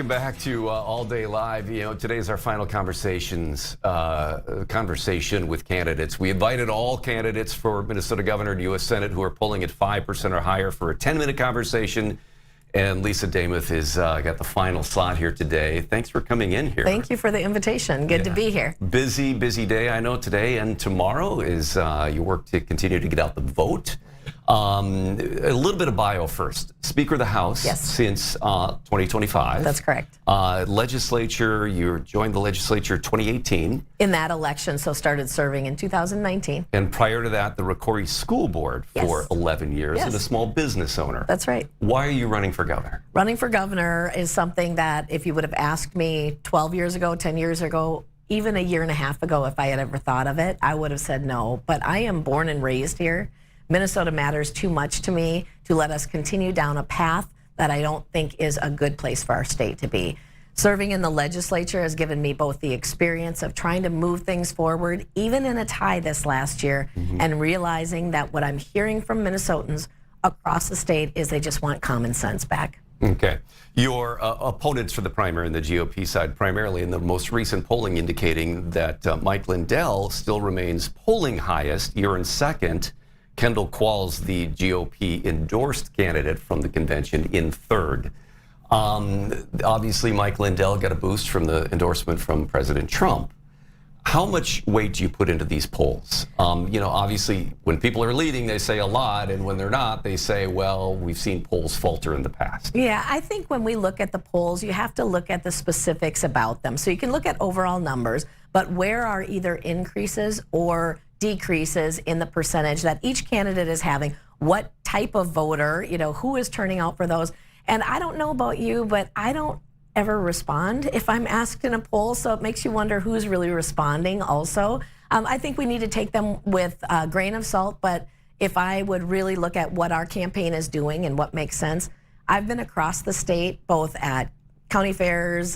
Welcome back to All Day Live. You know, today's our final conversation with candidates. We invited all candidates for Minnesota Governor and U.S. Senate who are polling at 5% or higher for a 10-minute conversation. And Lisa Demuth has got the final slot here today. Thanks for coming in here. Thank you for the invitation. Good to be here. Busy day, I know, today and tomorrow is you work to continue to get out the vote. A little bit of bio first. Speaker of the House since 2025. That's correct. Legislature, you joined the legislature 2018. In that election, so started serving in 2019. And prior to that, the Rocori School Board for 11 years and a small business owner. That's right. Why are you running for governor? Running for governor is something that if you would have asked me 12 years ago, 10 years ago, even a year and a half ago, if I had ever thought of it, I would have said no. But I am born and raised here. Minnesota matters too much to me to let us continue down a path that I don't think is a good place for our state to be. Serving in the legislature has given me both the experience of trying to move things forward, even in a tie this last year, and realizing that what I'm hearing from Minnesotans across the state is they just want common sense back. Okay. Your opponents for the primary in the GOP side, primarily in the most recent polling indicating that Mike Lindell still remains polling highest. You're in second. Kendall Qualls, the GOP endorsed candidate from the convention, in third. Obviously, Mike Lindell got a boost from the endorsement from President Trump. How much weight do you put into these polls? You know, obviously, when people are leading, they say a lot, and when they're not, they say, well, we've seen polls falter in the past. Yeah, I think when we look at the polls, you have to look at the specifics about them. So you can look at overall numbers, but where are either increases or decreases in the percentage that each candidate is having, what type of voter, you know, who is turning out for those. And I don't know about you, but I don't ever respond if I'm asked in a poll, so it makes you wonder who's really responding also. I think we need to take them with a grain of salt, but if I would really look at what our campaign is doing and what makes sense, I've been across the state, both at county fairs,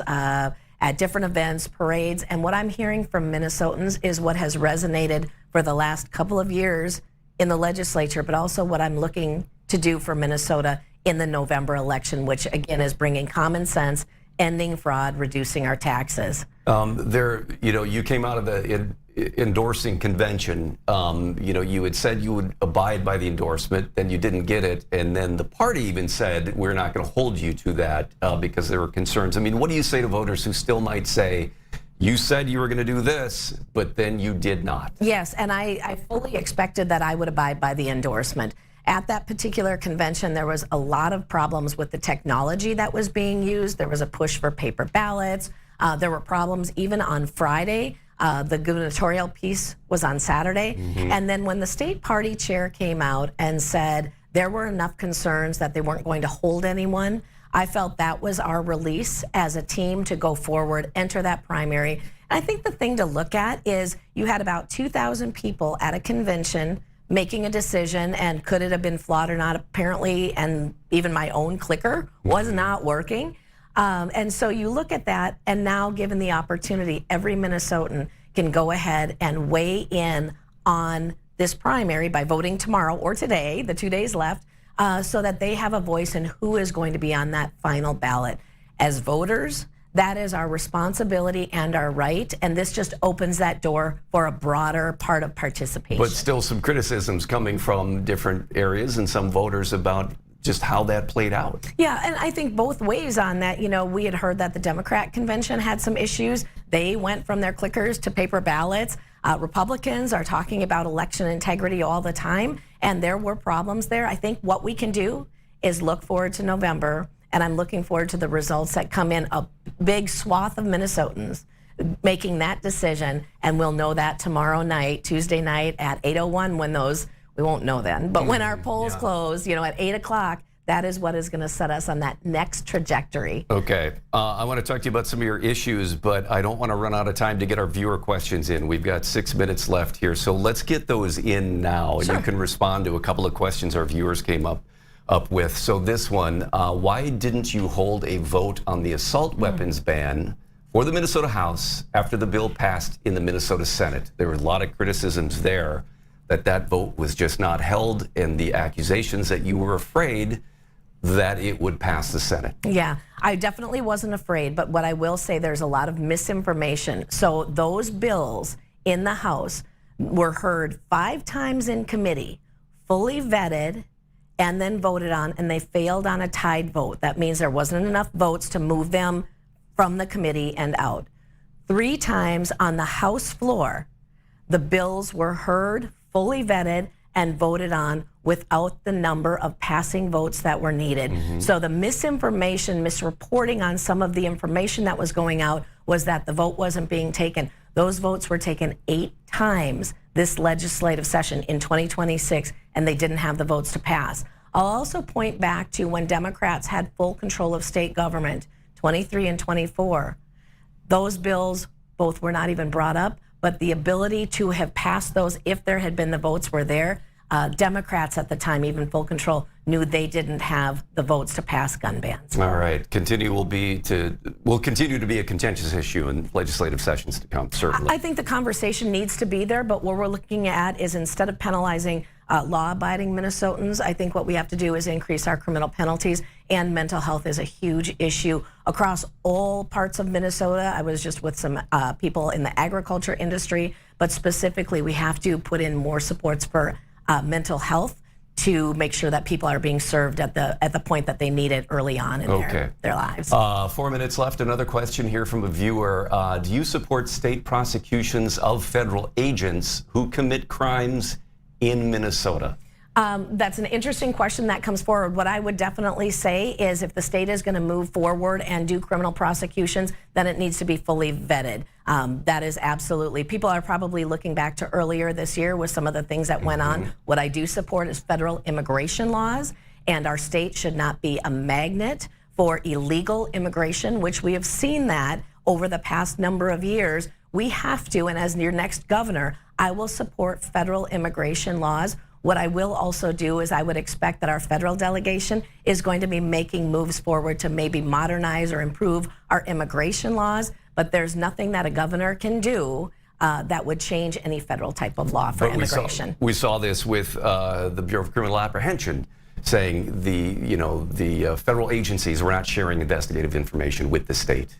at different events, parades, and what I'm hearing from Minnesotans is what has resonated for the last couple of years in the legislature, but also what I'm looking to do for Minnesota in the November election, which again is bringing common sense, ending fraud, reducing our taxes. You know, you came out of the endorsing convention. You know, you had said you would abide by the endorsement, then you didn't get it, and then the party even said we're not going to hold you to that because there were concerns. I mean, what do you say to voters who still might say, you said you were going to do this, but then you did not? Yes, and I fully expected that I would abide by the endorsement. At that particular convention, there was a lot of problems with the technology that was being used. There was a push for paper ballots. There were problems even on Friday. The gubernatorial piece was on Saturday. And then when the state party chair came out and said there were enough concerns that they weren't going to hold anyone, I felt that was our release as a team to go forward, enter that primary. And I think the thing to look at is you had about 2,000 people at a convention making a decision, and could it have been flawed or not? Apparently, and even my own clicker was not working. And so you look at that, and now given the opportunity, every Minnesotan can go ahead and weigh in on this primary by voting tomorrow or today, the 2 days left, so that they have a voice in who is going to be on that final ballot. As voters, that is our responsibility and our right, and this just opens that door for a broader part of participation. But still some criticisms coming from different areas and some voters about just how that played out. Yeah, and I think both ways on that. You know, we had heard that the Democrat convention had some issues. They went from their clickers to paper ballots. Republicans are talking about election integrity all the time, and there were problems there. I think what we can do is look forward to November, and I'm looking forward to the results that come in, a big swath of Minnesotans making that decision, and we'll know that tomorrow night, Tuesday night at 8:01 when those, we won't know then, but when our polls close, you know, at 8 o'clock, that is what is going to set us on that next trajectory. Okay, I want to talk to you about some of your issues, but I don't want to run out of time to get our viewer questions in. We've got 6 minutes left here, so let's get those in now, and you can respond to a couple of questions our viewers came up with. So this one, why didn't you hold a vote on the assault weapons ban for the Minnesota House after the bill passed in the Minnesota Senate? There were a lot of criticisms there that that vote was just not held, and the accusations that you were afraid that it would pass the Senate. Yeah, I definitely wasn't afraid, but what I will say, there's a lot of misinformation. So those bills in the House were heard 5 times in committee, fully vetted, and then voted on, and they failed on a tied vote. That means there wasn't enough votes to move them from the committee and out. 3 times on the House floor, the bills were heard, fully vetted, and voted on without the number of passing votes that were needed. So the misinformation, misreporting on some of the information that was going out was that the vote wasn't being taken. Those votes were taken 8 times this legislative session in 2026, and they didn't have the votes to pass. I'll also point back to when Democrats had full control of state government, 23 and 24. Those bills both were not even brought up, but the ability to have passed those if there had been the votes were there. Democrats at the time, even full control, knew they didn't have the votes to pass gun bans. All right, will continue to be a contentious issue in legislative sessions to come, certainly. I think the conversation needs to be there, but what we're looking at is instead of penalizing law-abiding Minnesotans, I think what we have to do is increase our criminal penalties, and mental health is a huge issue across all parts of Minnesota. I was just with some people in the agriculture industry, but specifically we have to put in more supports for mental health to make sure that people are being served at the point that they need it early on in their lives. 4 minutes left. Another question here from a viewer. Do you support state prosecutions of federal agents who commit crimes in Minnesota? That's an interesting question that comes forward. What I would definitely say is if the state is going to move forward and do criminal prosecutions, then it needs to be fully vetted. That is absolutely. People are probably looking back to earlier this year with some of the things that went on. What I do support is federal immigration laws, and our state should not be a magnet for illegal immigration, which we have seen that over the past number of years. We have to, and as your next governor, I will support federal immigration laws. What I will also do is I would expect that our federal delegation is going to be making moves forward to maybe modernize or improve our immigration laws, but there's nothing that a governor can do that would change any federal type of law for immigration. We saw this with the Bureau of Criminal Apprehension saying the federal agencies were not sharing investigative information with the state.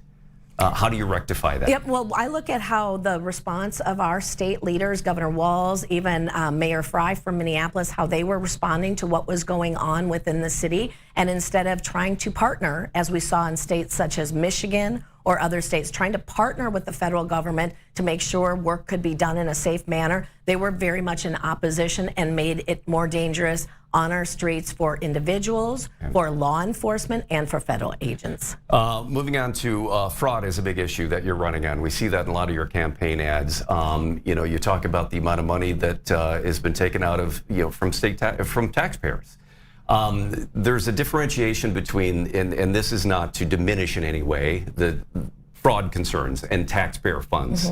How do you rectify that? Yep, well, I look at how the response of our state leaders, Governor Walz, even Mayor Fry from Minneapolis, how they were responding to what was going on within the city. And instead of trying to partner, as we saw in states such as Michigan or other states, trying to partner with the federal government to make sure work could be done in a safe manner, they were very much in opposition and made it more dangerous on our streets for individuals, for law enforcement, and for federal agents. Moving on to fraud is a big issue that you're running on. We see that in a lot of your campaign ads. You talk about the amount of money that has been taken out of from taxpayers. There's a differentiation between, and this is not to diminish in any way, the fraud concerns and taxpayer funds.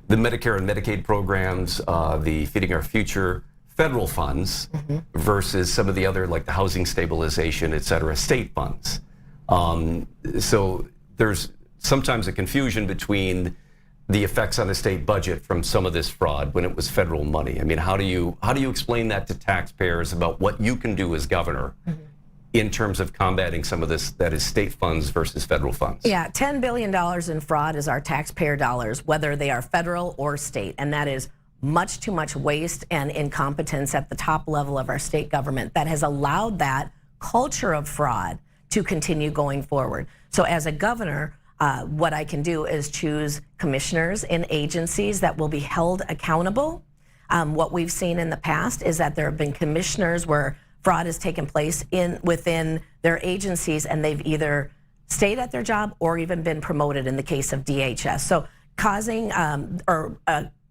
The Medicare and Medicaid programs, the Feeding Our Future federal funds versus some of the other, like the housing stabilization, et cetera, state funds. So there's sometimes a confusion between the effects on the state budget from some of this fraud when it was federal money. I mean, how do you explain that to taxpayers about what you can do as governor in terms of combating some of this that is state funds versus federal funds? Yeah, $10 billion in fraud is our taxpayer dollars, whether they are federal or state, and that is much too much waste and incompetence at the top level of our state government that has allowed that culture of fraud to continue going forward. So as a governor, what I can do is choose commissioners in agencies that will be held accountable. What we've seen in the past is that there have been commissioners where fraud has taken place within their agencies, and they've either stayed at their job or even been promoted in the case of DHS. So causing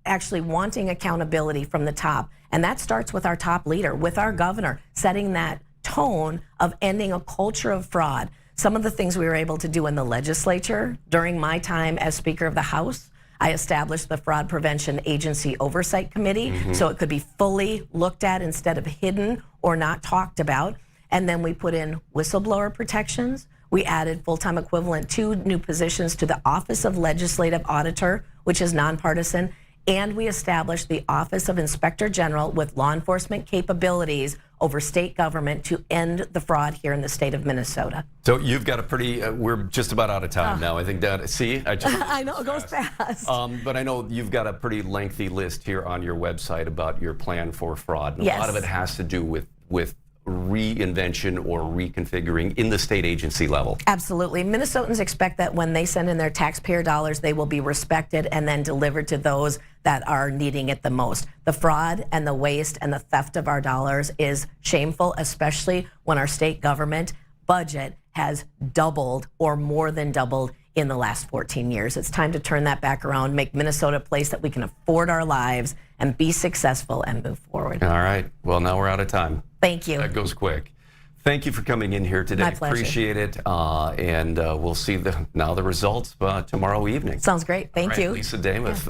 actually wanting accountability from the top. And that starts with our top leader, with our governor, setting that tone of ending a culture of fraud. Some of the things we were able to do in the legislature during my time as Speaker of the House, I established the Fraud Prevention Agency Oversight Committee so it could be fully looked at instead of hidden or not talked about. And then we put in whistleblower protections. We added full-time equivalent 2 new positions to the Office of Legislative Auditor, which is nonpartisan. And we established the Office of Inspector General with law enforcement capabilities over state government to end the fraud here in the state of Minnesota. So you've got a pretty, we're just about out of time now. I think that, see, I just I know, it goes fast. but I know you've got a pretty lengthy list here on your website about your plan for fraud. And Yes. a lot of it has to do with reinvention or reconfiguring in the state agency level. Absolutely. Minnesotans expect that when they send in their taxpayer dollars, they will be respected and then delivered to those that are needing it the most. The fraud and the waste and the theft of our dollars is shameful, especially when our state government budget has doubled or more than doubled in the last 14 years. It's time to turn that back around, make Minnesota a place that we can afford our lives and be successful and move forward. All right. Well, now we're out of time. Thank you. That goes quick. Thank you for coming in here today. My pleasure. Appreciate it. And we'll see the results tomorrow evening. Sounds great. Thank All right, you. Lisa Demuth.